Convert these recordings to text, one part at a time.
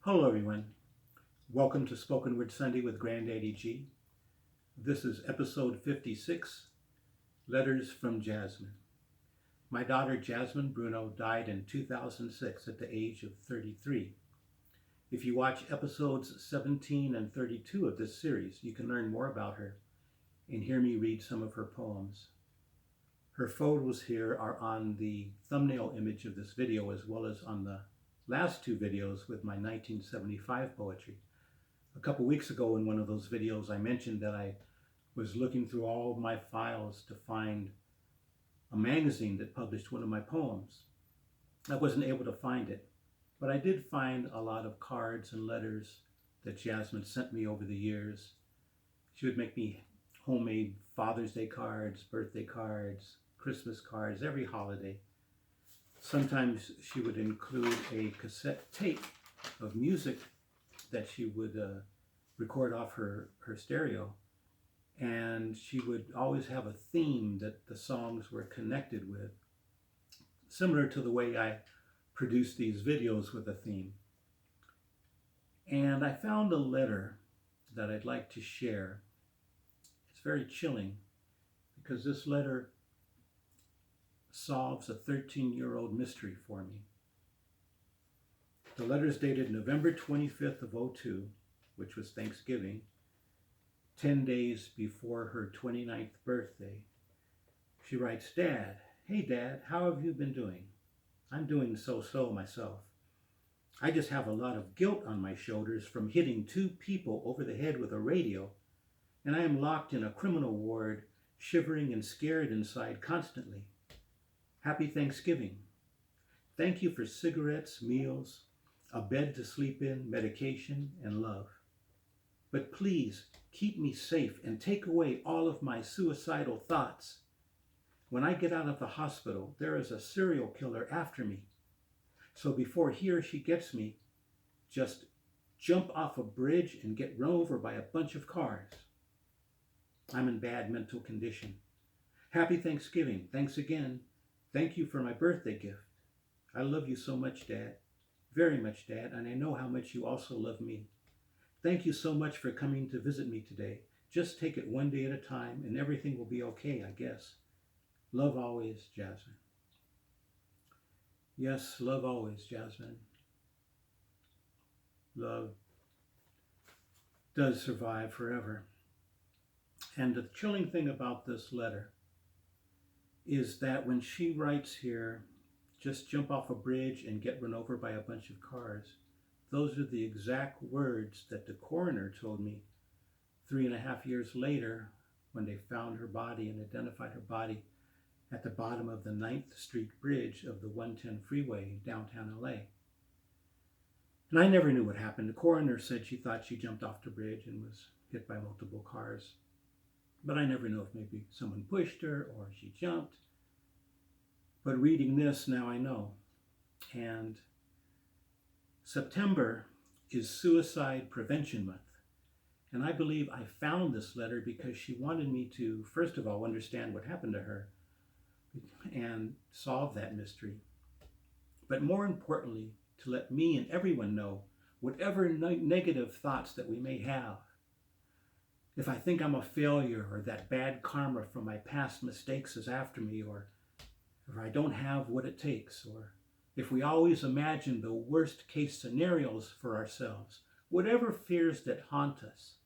Hello, everyone. Welcome to Spoken Word Sunday with Granddaddy G. This is episode 56, Letters from Jasmine. My daughter Jasmine Bruno died in 2006 at the age of 33. If you watch episodes 17 and 32 of this series, you can learn more about her and hear me read some of her poems. Her photos here are on the thumbnail image of this video, as well as on the last two videos with my 1975 poetry. A couple weeks ago in one of those videos, I mentioned that I was looking through all of my files to find a magazine that published one of my poems. I wasn't able to find it, but I did find a lot of cards and letters that Jasmine sent me over the years. She would make me homemade Father's Day cards, birthday cards, Christmas cards, every holiday. Sometimes she would include a cassette tape of music that she would record off her stereo. And she would always have a theme that the songs were connected with, similar to the way I produce these videos with a theme. And I found a letter that I'd like to share. It's very chilling because this letter solves a 13-year-old mystery for me. The letter is dated November 25th of 02, which was Thanksgiving, 10 days before her 29th birthday. She writes, "Dad, hey Dad, how have you been doing? I'm doing so-so myself. I just have a lot of guilt on my shoulders from hitting two people over the head with a radio, and I am locked in a criminal ward, shivering and scared inside constantly. Happy Thanksgiving. Thank you for cigarettes, meals, a bed to sleep in, medication, and love. But please keep me safe and take away all of my suicidal thoughts. When I get out of the hospital, there is a serial killer after me. So before he or she gets me, just jump off a bridge and get run over by a bunch of cars. I'm in bad mental condition. Happy Thanksgiving. Thanks again. Thank you for my birthday gift. I love you so much, Dad. Very much, Dad, and I know how much you also love me. Thank you so much for coming to visit me today. Just take it one day at a time and everything will be okay, I guess. Love always, Jasmine." Yes, love always, Jasmine. Love does survive forever. And the chilling thing about this letter is that when she writes here, just jump off a bridge and get run over by a bunch of cars, those are the exact words that the coroner told me 3.5 years later when they found her body and identified her body at the bottom of the 9th Street Bridge of the 110 freeway downtown LA. And I never knew what happened. The coroner said she thought she jumped off the bridge and was hit by multiple cars. But I never know if maybe someone pushed her or she jumped. But reading this, now I know. And September is Suicide Prevention Month. And I believe I found this letter because she wanted me to, first of all, understand what happened to her and solve that mystery. But more importantly, to let me and everyone know whatever negative thoughts that we may have. If I think I'm a failure or that bad karma from my past mistakes is after me, or if I don't have what it takes, or if we always imagine the worst case scenarios for ourselves, whatever fears that haunt us,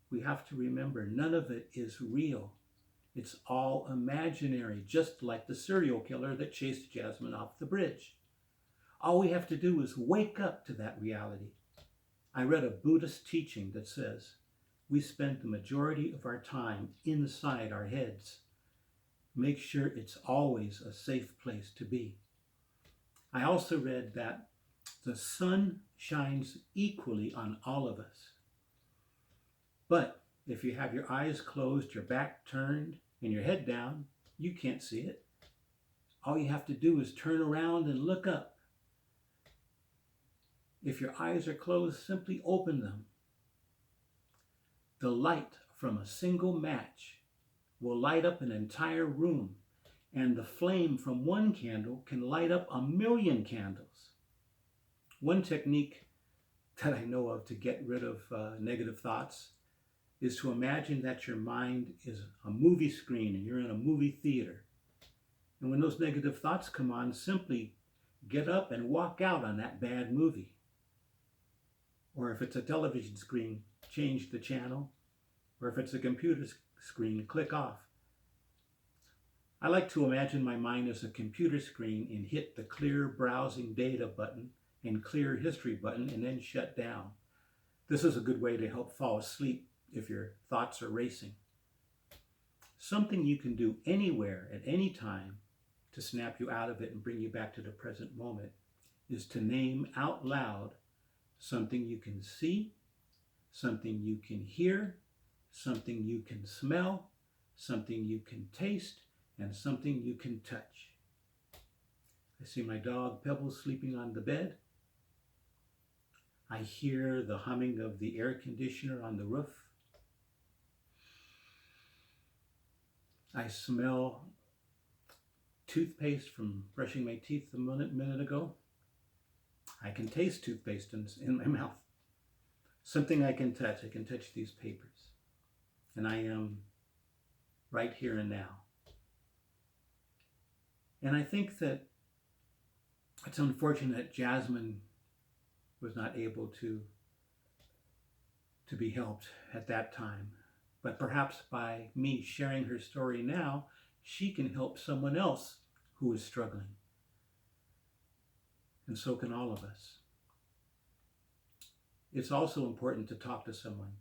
we have to remember none of it is real. It's all imaginary, just like the serial killer that chased Jasmine off the bridge. All we have to do is wake up to that reality. I read a Buddhist teaching that says we spend the majority of our time inside our heads. Make sure it's always a safe place to be. I also read that the sun shines equally on all of us. But if you have your eyes closed, your back turned, and your head down, you can't see it. All you have to do is turn around and look up. If your eyes are closed, simply open them. The light from a single match will light up an entire room, and the flame from one candle can light up 1,000,000 candles. One technique that I know of to get rid of negative thoughts is to imagine that your mind is a movie screen and you're in a movie theater. And when those negative thoughts come on, simply get up and walk out on that bad movie. Or if it's a television screen, change the channel. Or if it's a computer screen, click off. I like to imagine my mind as a computer screen and hit the clear browsing data button and clear history button and then shut down. This is a good way to help fall asleep if your thoughts are racing. Something you can do anywhere at any time to snap you out of it and bring you back to the present moment is to name out loud something you can see, something you can hear, something you can smell, something you can taste, and something you can touch. I see my dog Pebbles sleeping on the bed. I hear the humming of the air conditioner on the roof. I smell toothpaste from brushing my teeth a minute ago. I can taste toothpaste in my mouth. Something I can touch. I can touch these papers. And I am right here and now. And I think that it's unfortunate Jasmine was not able to be helped at that time. But perhaps by me sharing her story now, she can help someone else who is struggling. And so can all of us. It's also important to talk to someone.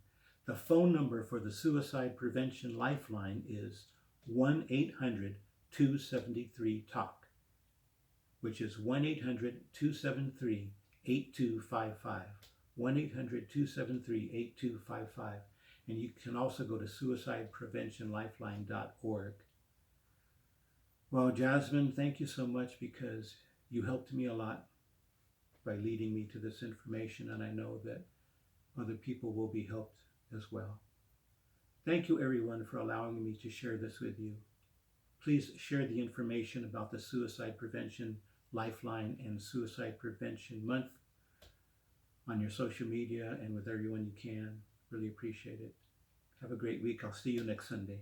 The phone number for the Suicide Prevention Lifeline is 1-800-273-TALK, which is 1-800-273-8255. 1-800-273-8255. And you can also go to suicidepreventionlifeline.org. Well, Jasmine, thank you so much because you helped me a lot by leading me to this information, and I know that other people will be helped as well. Thank you, everyone, for allowing me to share this with you. Please share the information about the Suicide Prevention Lifeline and Suicide Prevention Month on your social media and with everyone you can. Really appreciate it. Have a great week. I'll see you next Sunday.